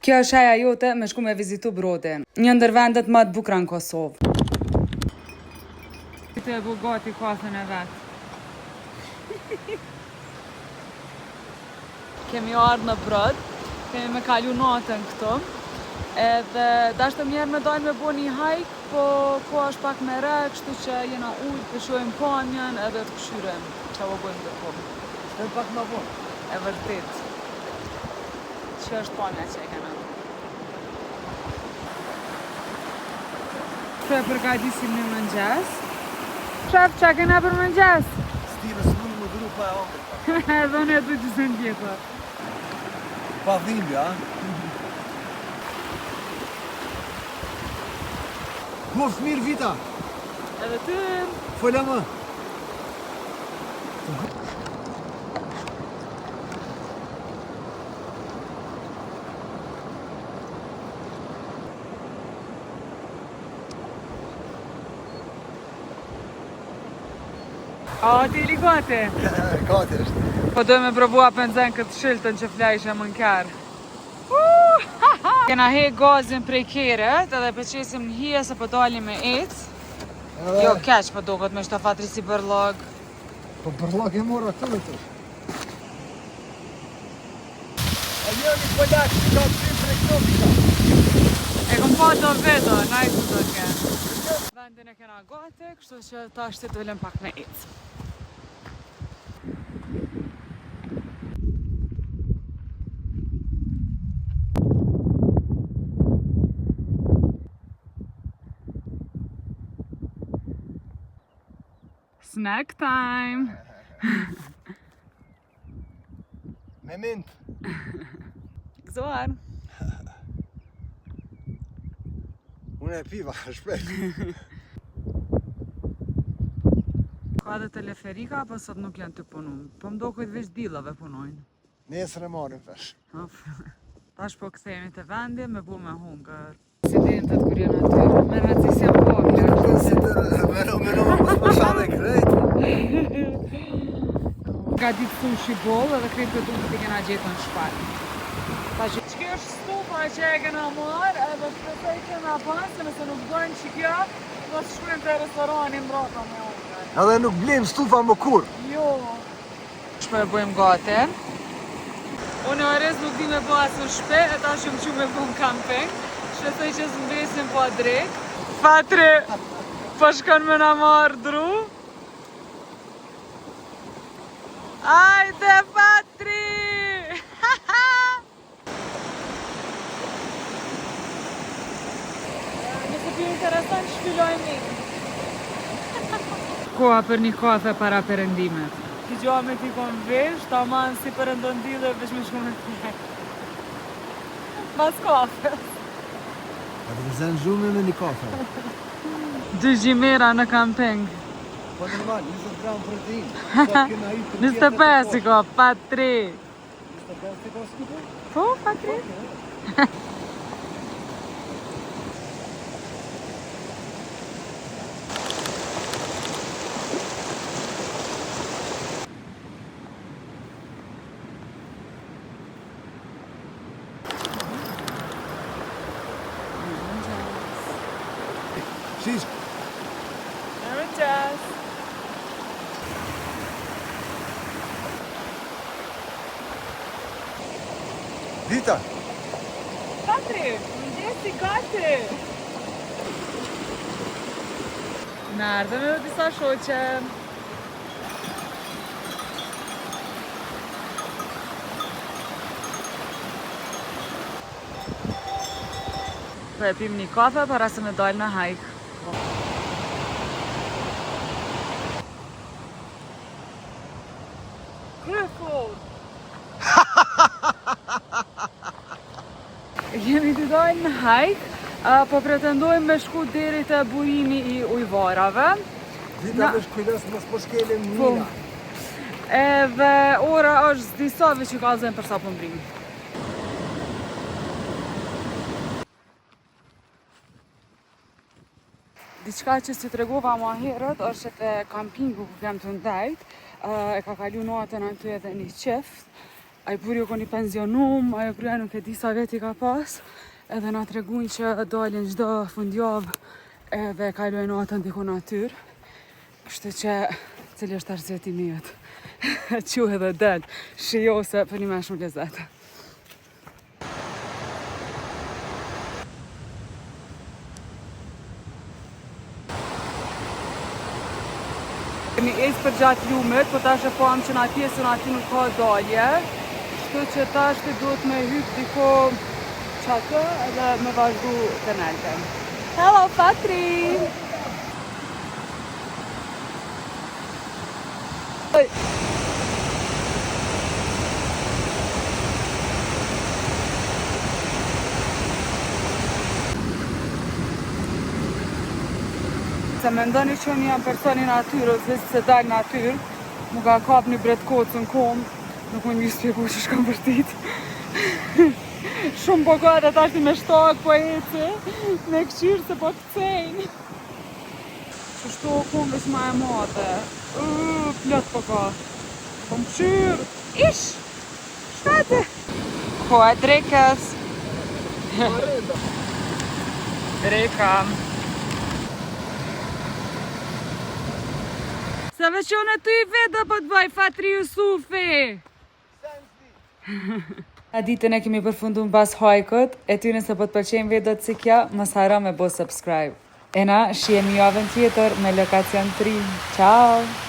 Kjo është haja jote me shku me vizitu Brodin. Një ndër vendet më të bukura në Kosovë. Këtë e bu gati kafën e vetë. Kemi ardhë në Brod, kemi me kalu natën këtu. Edhe dashtë mjerë me dojnë me bo një hajk, po ko është pak me re, kështu që jena ujtë, pëshojmë panjen edhe të këshyrem. Qa po bojmë dhe po. Edhe pak më vonë. E vërtit. Që është panja që e kena. Që e përgatisim një mëngjes. Shef, që kena për mëngjes? Stire së mund më dhuru pa e ongët. Edhe unë e du që se në tjetër. Pa dhimbja, Kof mirë Vita. Edhe ty. Fola më. A, ti li gati? Gati është. Po dojmë me provua penzen këtë shiltën që flajshë më nkerë. Kena he gazin prej keret edhe pëqesim në hije se po dalim me ecë. Jo keq po doket me shtafatri si bërlog. Po bërlog e mora të dhe të. A një një polak që ka të prej këto Vita. E kom pa do vedo, najtë do ke. Vendin e kena gati, kështu që ta shtë të dolem pak me ecë. Snack time! Me mint. Gëzuar! Unë e piva, shpejt. Ka dhe teleferika, po sot nuk janë të punu. Po më do kujtë veç dillave punojnë. Nesër e marim vesh. Tash po këthejemi të vendi, me bu me hungër. Incidentet kur janë aty, me racis janë pakle. Meno, mos më shane krejt. Ka ditë sushi boll edhe krejt këtë unë të kena gjetë në shpallë. Tash që është stufa që e kena marë, edhe shpesoj që nga pasë, nëse nuk dojnë që kjo, do të shkujmë të restorani mbrata me hungër. Edhe nuk blim stufa më kur. Jo. Shpe e bëjmë gati. Unë orez nuk di me bo asë në shpe, e ta shumë që me bo në camping. Shpesoj që s'mbesim po a drejt. Fatri, po shkon me na marrë dru. Ajde, Patri! Nëse pi interesant, shpilojmë një. Koha për një kafe para perëndimet. Ti gjoha me ti kon vesh, ta manë si përëndon dile, vesh me shku me fjek. Mas kafe. A të gëzen zhume me një kafe. 2 gjimera në camping. Po normal, 20 gram protein. 25 i ka, Patri. 25 i ka skupe? Po, Patri. Shish. Mëngjes. Vita. Patri, mëngjesi gati. Në ardhëm edhe disa shoqe. Po e pim një kafe para se me dalë në hajk. Jemi të dojnë në hajk, po pretendojmë me shku deri të bujimi i ujvarave. Vita me shkujdes mos po shkelim mina. Edhe ora është disave që ka zënë përsa po mbrim. Diçka që si tregova ma herët është që kampingu ku kem të ndajt, e ka kalu natën aty edhe një qift. Ai buri u koni pensionum, ajo gruaja nuk e di sa veti ka pas, edhe na treguin që dalin çdo fundjavë edhe kalojnë natën diku natyrë. Kështu që cili është arsyetimi jot. Quhe edhe del, shijo se për një më shumë lezet. Kemi ecë për gjatë lumit, po tash e pam që na pjesën aty nuk ka dalje. Kështu që tash të duhet me hyp diko qatë edhe me vazhdu të nelten. Hello, Fatri! Se me ndoni që unë jam personi natyrës, dhe se dal natyrë, mu ka kap një bret kocë në kom, nuk më një spjegu që shkam vërtit. Shumë po gata tash me shtak po eci, me këshirë se po të cejnë. Që shto kom veç ma e mate. Plët po ka. Po më këshirë. Ish! Shkate! Ko e drekës. Dreka. Sa veç unë ty i vedo po të bëj Fatri Jusufi. A ditën e kemi përfundu në bas hajkët, e ty nëse po të pëlqejnë videot si kja, mos haro me bo subscribe. E na, shihemi javën tjetër me lokacion 3. Ciao!